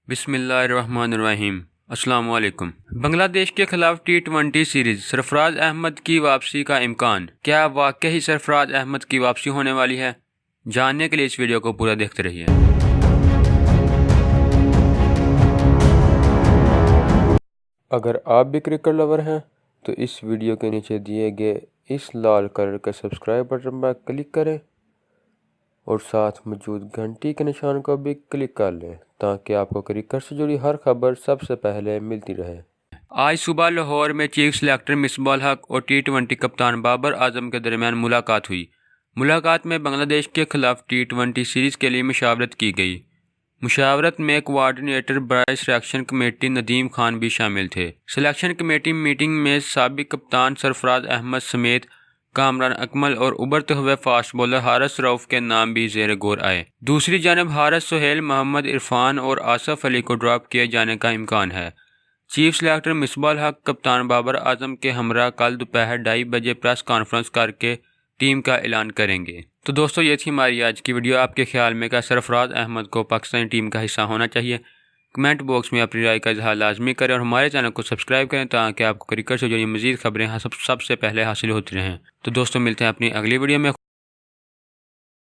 بسم اللہ الرحمن الرحیم۔ السلام علیکم۔ بنگلہ دیش کے خلاف T20 سیریز سرفراز احمد کی واپسی کا امکان، کیا واقعی سرفراز احمد کی واپسی ہونے والی ہے؟ جاننے کے لیے اس ویڈیو کو پورا دیکھتے رہیے۔ اگر آپ بھی کرکٹ لور ہیں تو اس ویڈیو کے نیچے دیے گئے اس لال کلر کے سبسکرائب بٹن پر کلک کریں اور ساتھ موجود گھنٹی کے نشان کو بھی کلک کر لیں تاکہ آپ کو کرکٹ سے جڑی ہر خبر سب سے پہلے ملتی رہے۔ آج صبح لاہور میں چیف سلیکٹر مصباح الحق اور T20 کپتان بابر اعظم کے درمیان ملاقات ہوئی۔ ملاقات میں بنگلہ دیش کے خلاف T20 سیریز کے لیے مشاورت کی گئی۔ مشاورت میں کوآرڈینیٹر برائے سلیکشن کمیٹی ندیم خان بھی شامل تھے۔ سلیکشن کمیٹی میٹنگ میں سابق کپتان سرفراز احمد سمیت کامران اکمل اور ابھرتے ہوئے فاسٹ بولر حارث رؤف کے نام بھی زیر غور آئے۔ دوسری جانب حارث، سہیل، محمد عرفان اور آصف علی کو ڈراپ کیے جانے کا امکان ہے۔ چیف سلیکٹر مصباح الحق کپتان بابر اعظم کے ہمراہ کل دوپہر 2:30 بجے پریس کانفرنس کر کے ٹیم کا اعلان کریں گے۔ تو دوستو، یہ تھی ہماری آج کی ویڈیو۔ آپ کے خیال میں کیا سرفراز احمد کو پاکستانی ٹیم کا حصہ ہونا چاہیے؟ کمنٹ باکس میں اپنی رائے کا اظہار لازمی کریں اور ہمارے چینل کو سبسکرائب کریں تاکہ آپ کو کرکٹ سے جڑی مزید خبریں سب سے پہلے حاصل ہوتی رہیں۔ تو دوستو، ملتے ہیں اپنی اگلی ویڈیو میں۔